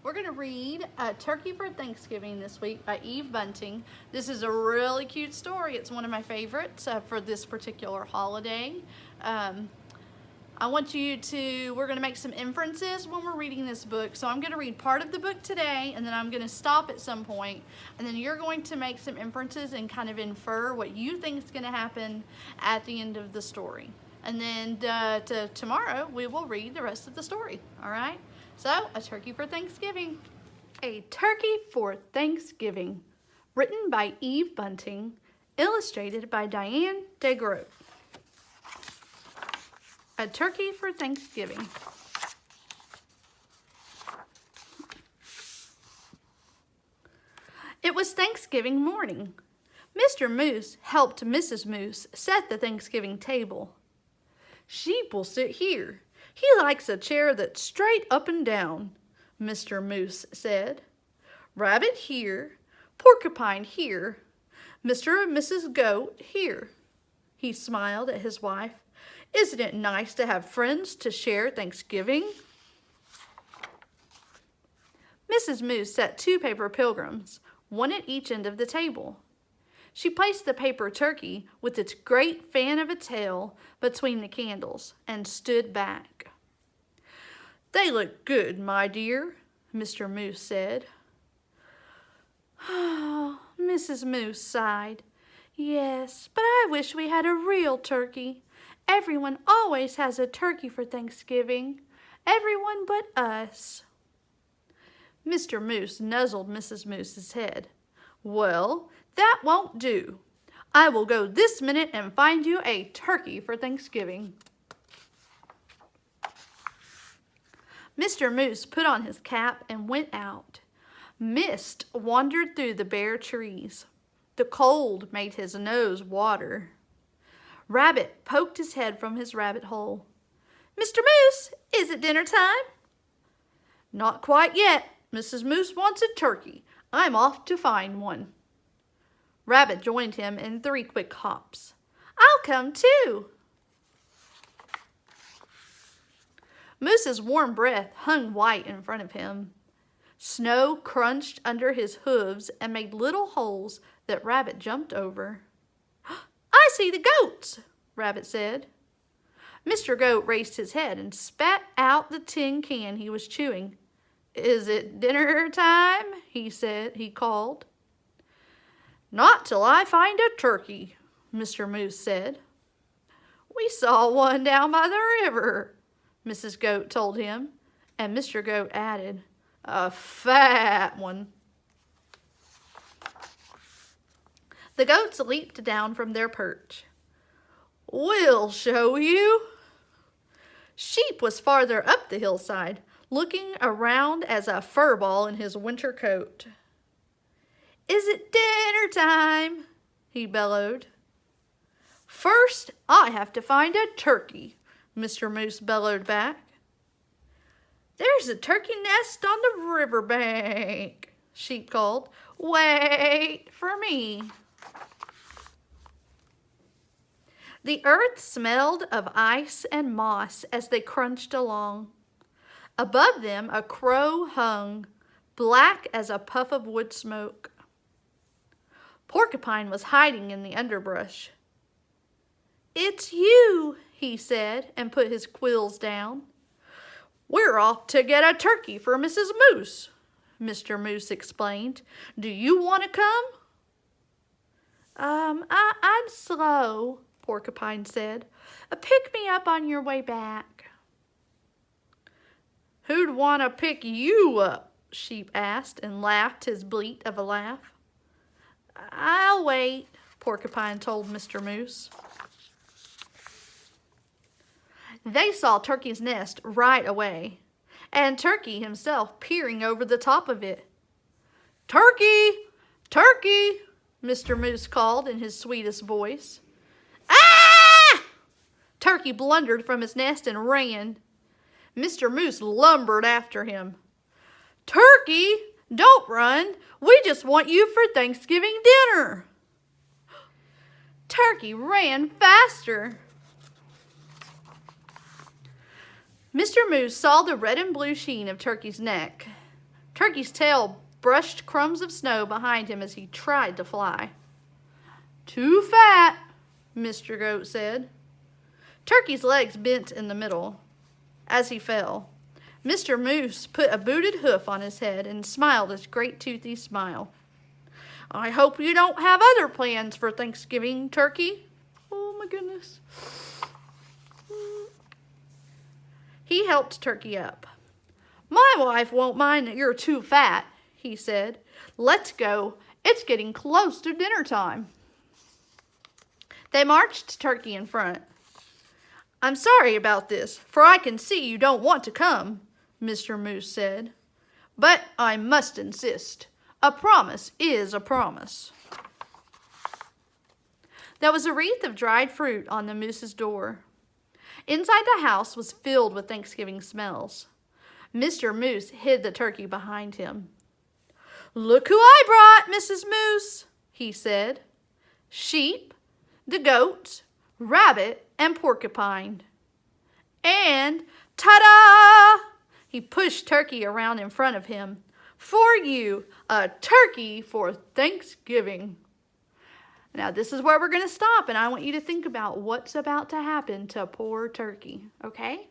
We're going to read Turkey for Thanksgiving this week by Eve Bunting. This is a really cute story. It's one of my favorites for this particular holiday. We're going to make some inferences when we're reading this book. So I'm going to read part of the book today, and then I'm going to stop at some point, and then you're going to make some inferences and kind of infer what you think is going to happen at the end of the story. And then tomorrow we will read the rest of the story. All right? So, A Turkey for Thanksgiving. A Turkey for Thanksgiving. Written by Eve Bunting. Illustrated by Diane DeGroat. A Turkey for Thanksgiving. It was Thanksgiving morning. Mr. Moose helped Mrs. Moose set the Thanksgiving table. "Sheep will sit here. He likes a chair that's straight up and down," Mr. Moose said. "Rabbit here, Porcupine here, Mr. and Mrs. Goat here." He smiled at his wife. "Isn't it nice to have friends to share Thanksgiving?" Mrs. Moose set 2 paper pilgrims, one at each end of the table. She placed the paper turkey with its great fan of a tail between the candles and stood back. "They look good, my dear," Mr. Moose said. Oh, Mrs. Moose sighed. "Yes, but I wish we had a real turkey. Everyone always has a turkey for Thanksgiving. Everyone but us." Mr. Moose nuzzled Mrs. Moose's head. "Well, that won't do. I will go this minute and find you a turkey for Thanksgiving." Mr. Moose put on his cap and went out. Mist wandered through the bare trees. The cold made his nose water. Rabbit poked his head from his rabbit hole. "Mr. Moose, is it dinner time?" "Not quite yet. Mrs. Moose wants a turkey. I'm off to find one." Rabbit joined him in 3 quick hops. "I'll come too." Moose's warm breath hung white in front of him. Snow crunched under his hooves and made little holes that Rabbit jumped over. "I see the goats," Rabbit said. Mr. Goat raised his head and spat out the tin can he was chewing. "Is it dinner time?" he called. "Not till I find a turkey," Mr. Moose said. "We saw one down by the river," Mrs. Goat told him, and Mr. Goat added, "A fat one." The goats leaped down from their perch. "We'll show you." Sheep was farther up the hillside, looking around as a fur ball in his winter coat. "Is it dinner time?" he bellowed. "First, I have to find a turkey," Mr. Moose bellowed back. "There's a turkey nest on the riverbank," Sheep called. "Wait for me." The earth smelled of ice and moss as they crunched along. Above them a crow hung, black as a puff of wood smoke. Porcupine was hiding in the underbrush. "It's you," he said, and put his quills down. "We're off to get a turkey for Mrs. Moose," Mr. Moose explained. "Do you want to come?" I'm slow," Porcupine said. "Pick me up on your way back." "Who'd want to pick you up?" Sheep asked and laughed his bleat of a laugh. "I'll wait," Porcupine told Mr. Moose. They saw Turkey's nest right away, and Turkey himself peering over the top of it. "Turkey! Turkey!" Mr. Moose called in his sweetest voice. "Ah!" Turkey blundered from his nest and ran. Mr. Moose lumbered after him. "Turkey, don't run. We just want you for Thanksgiving dinner." Turkey ran faster. Mr. Moose saw the red and blue sheen of Turkey's neck. Turkey's tail brushed crumbs of snow behind him as he tried to fly. "Too fat," Mr. Goat said. Turkey's legs bent in the middle as he fell. Mr. Moose put a booted hoof on his head and smiled his great toothy smile. "I hope you don't have other plans for Thanksgiving, Turkey." Oh my goodness. He helped Turkey up. "My wife won't mind that you're too fat," he said. "Let's go. It's getting close to dinner time." They marched Turkey in front. "I'm sorry about this, for I can see you don't want to come," Mr. Moose said. "But I must insist. A promise is a promise." There was a wreath of dried fruit on the moose's door. Inside the house was filled with Thanksgiving smells. Mr. Moose hid the turkey behind him. "Look who I brought, Mrs. Moose," he said. "Sheep, the goat, rabbit, and porcupine. And ta-da!" He pushed Turkey around in front of him. "For you, a turkey for Thanksgiving." Now this is where we're going to stop, and I want you to think about what's about to happen to poor Turkey, okay?